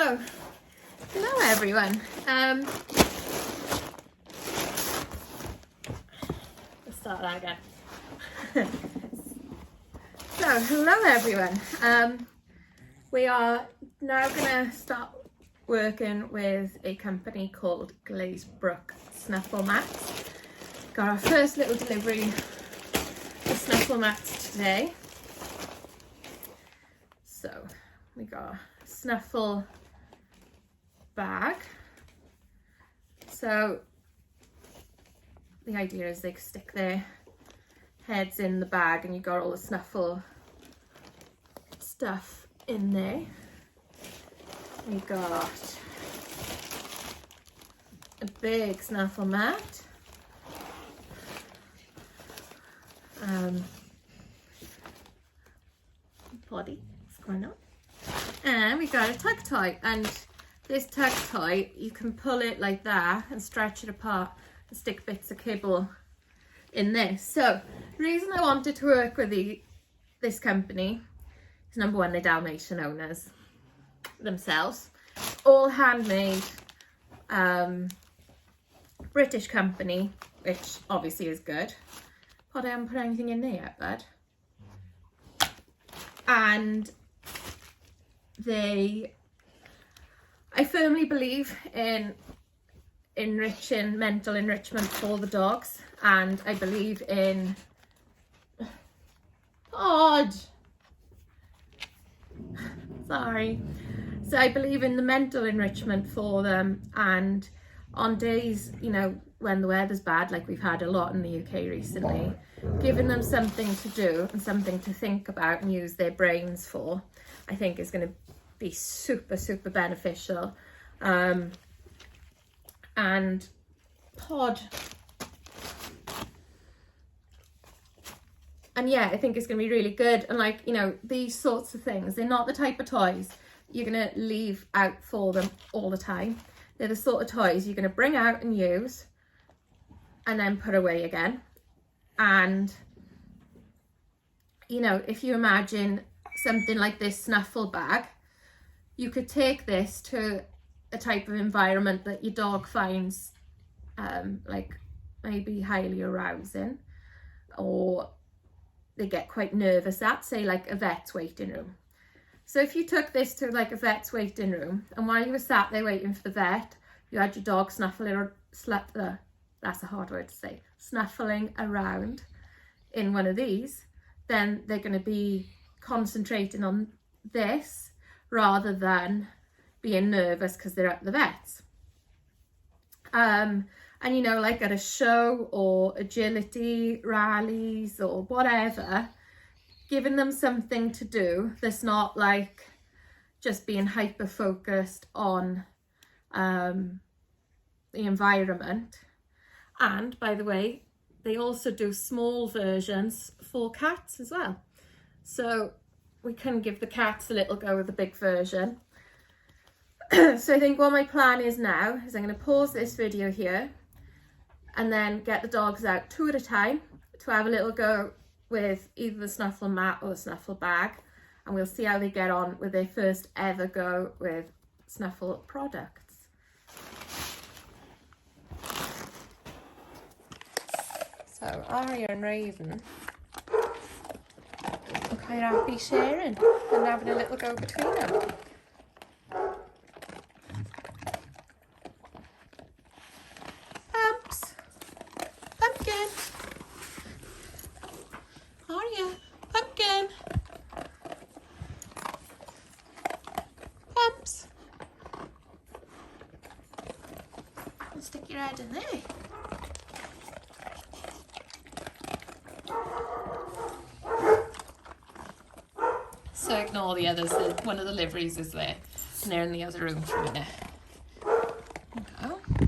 So, hello everyone. Let's start that again. So, hello everyone. We are now going to start working with a company called Glazebrook snuffle mats. Got our first little delivery of snuffle mats today. So, we got a snuffle bag. So the idea is they stick their heads in the bag and you got all the snuffle stuff in there. We got a big snuffle mat. Body, what's going on? And we got a tug toy, and this tug toy, you can pull it like that and stretch it apart and stick bits of cable in this. So the reason I wanted to work with this company is, number one, they're Dalmatian owners themselves, all handmade, British company, which obviously is good. But I haven't put anything in there yet, bud. And I firmly believe in mental enrichment for the dogs, and I believe in sorry. So I believe in the mental enrichment for them, and on days, you know, when the weather's bad, like we've had a lot in the UK recently, giving them something to do and something to think about and use their brains for, I think is going to be super beneficial. And yeah, I think it's going to be really good. And like, you know, these sorts of things, they're not the type of toys you're going to leave out for them all the time. They're the sort of toys you're going to bring out and use and then put away again. And, you know, if you imagine something like this snuffle bag, you could take this to a type of environment that your dog finds like maybe highly arousing, or they get quite nervous at, say like a vet's waiting room. So if you took this to like a vet's waiting room, and while you were sat there waiting for the vet, you had your dog snuffling that's a hard word to say, snuffling around in one of these, then they're going to be concentrating on this rather than being nervous because they're at the vet's. And you know, like at a show or agility rallies or whatever, giving them something to do that's not like just being hyper focused on the environment. And by the way, they also do small versions for cats as well. So we can give the cats a little go with the big version. So I think what my plan is now is I'm going to pause this video here and then get the dogs out two at a time to have a little go with either the snuffle mat or the snuffle bag, and we'll see how they get on with their first ever go with snuffle products. So Arya and Raven are quite happy sharing and having a little go between them. Pumps, pumpkin, Arya, pumpkin, pumps. Stick your head in there. So ignore the others, one of the liveries is there and they're in the other room for a minute. Okay.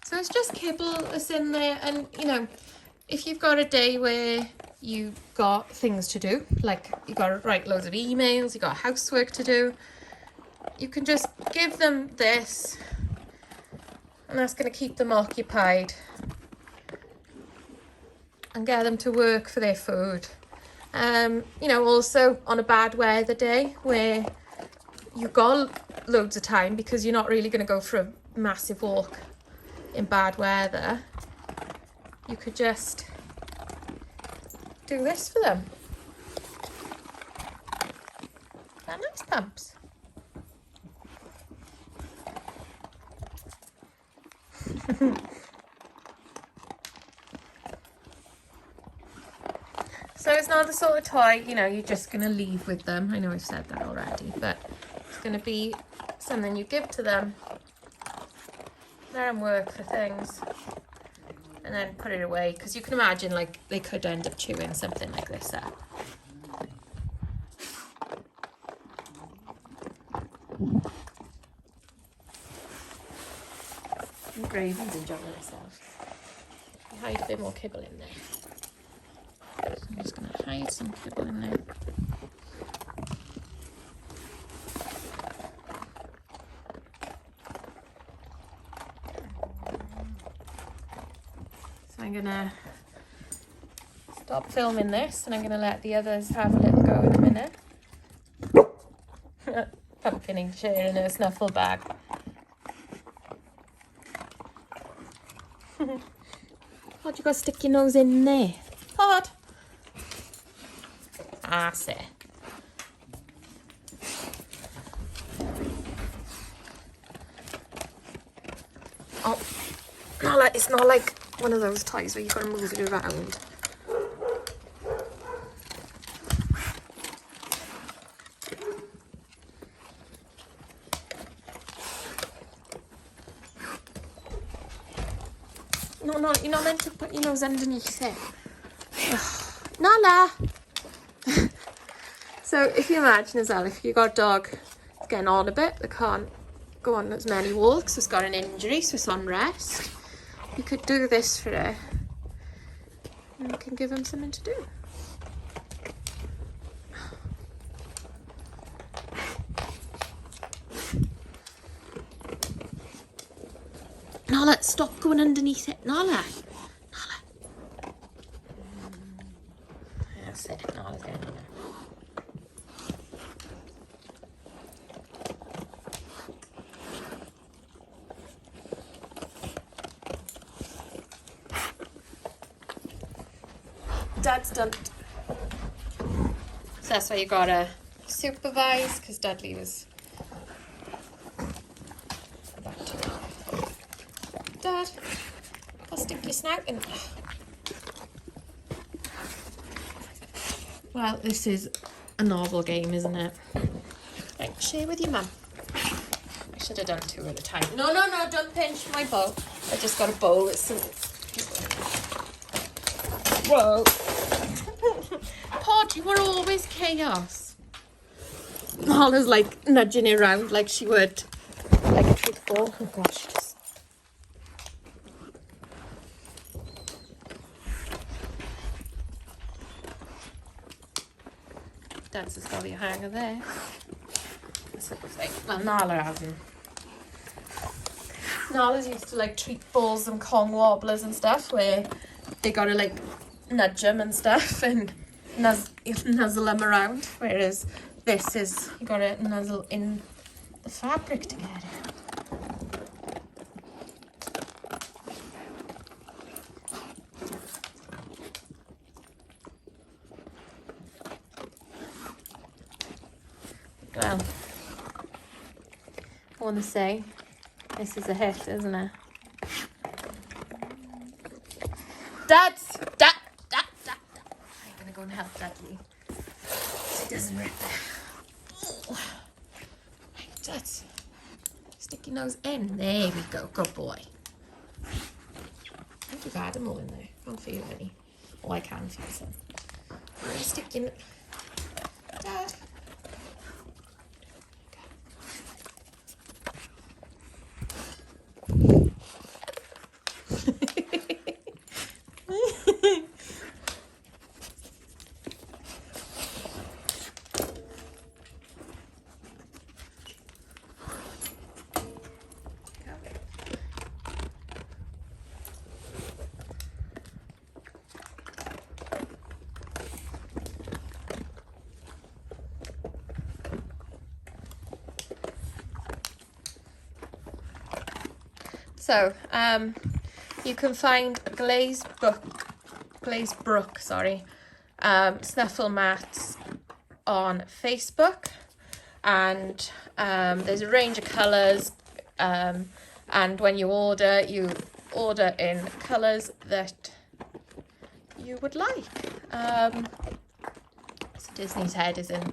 So it's just kibble that's in there, and you know, if you've got a day where you've got things to do, like you've got to write loads of emails, you've got housework to do, you can just give them this and that's going to keep them occupied and get them to work for their food You know, also on a bad weather day where you've got loads of time because you're not really going to go for a massive walk in bad weather, you could just do this for them. They're nice pumps. So it's not the sort of toy, you know, you're just going to leave with them. I know I've said that already, but it's going to be something you give to them, let them work for things, and then put it away. Because you can imagine, like, they could end up chewing something like this up. And Gravy's enjoying herself. Hide a bit more kibble in there. So I'm just going to hide some kibble in there. So I'm going to stop filming this and I'm going to let the others have a little go in a minute. Pumpkin sharing a snuffle bag. Pod, you got to stick your nose in there. Pod. That's it. Oh, it's not like one of those toys where you've got to move it around. No, you're not meant to put your nose underneath it. Nala! So if you imagine as well, if you've got a dog that's getting on a bit, they can't go on as many walks, it's got an injury, so it's on rest, you could do this for it and you can give them something to do. Nala, stop going underneath it. Nala. Nala. That's it. Nala's getting on there. Dad's done. So that's why you gotta supervise, because Dudley was about to. Dad, I'll stick your snout in. Well, this is a novel game, isn't it? Right, share with your mum. I should have done two at a time. No, don't pinch my bowl. I just got a bowl. It's whoa. Pod, you are always chaos. Nala's like nudging it around like she would like a football. Oh gosh. Dad's has got your hanger there. Sort of thing. Well, Nala hasn't. Nala's used to like treat balls and Kong wobblers and stuff where they gotta like nudge them and stuff and nuzzle them around, whereas this is you gotta nuzzle in the fabric to get it. Well, I want to say this is a hit, isn't it? Dad! I'm gonna go and help Dudley so he doesn't rip it. Oh. Dad, stick your nose in. There we go. Good boy. I think you've had them all in there. Can't feel any. Oh, I can feel some. Stick your... Dad. So you can find Glazebrook, sorry, snuffle mats on Facebook, and there's a range of colours, and when you order in colours that you would like. So Disney's head is in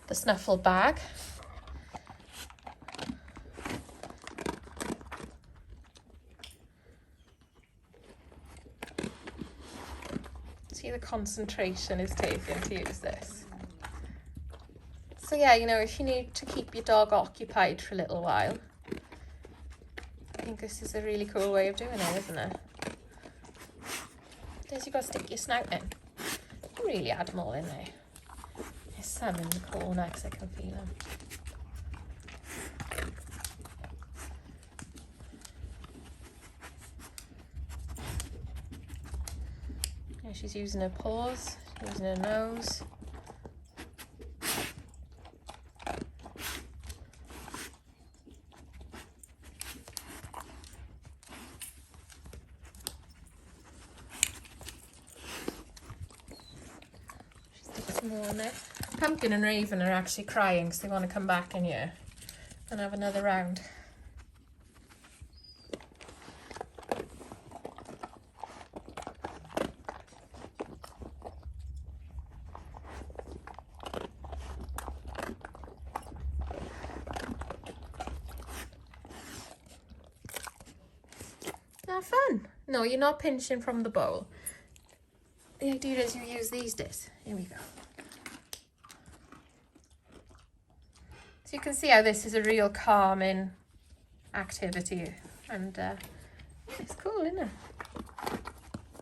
the snuffle bag. See the concentration is taken to use this. So yeah, you know, if you need to keep your dog occupied for a little while, I think this is a really cool way of doing it, isn't it? There's, you've got to stick your snout in. You really add them all in there. There's some in the corner because I can feel them. Yeah, she's using her paws, using her nose. More in there. Pumpkin and Raven are actually crying because they want to come back in here and have another round. Have fun. No, you're not pinching from the bowl. The idea is you use these discs. Here we go. So you can see how this is a real calming activity, and it's cool, isn't it?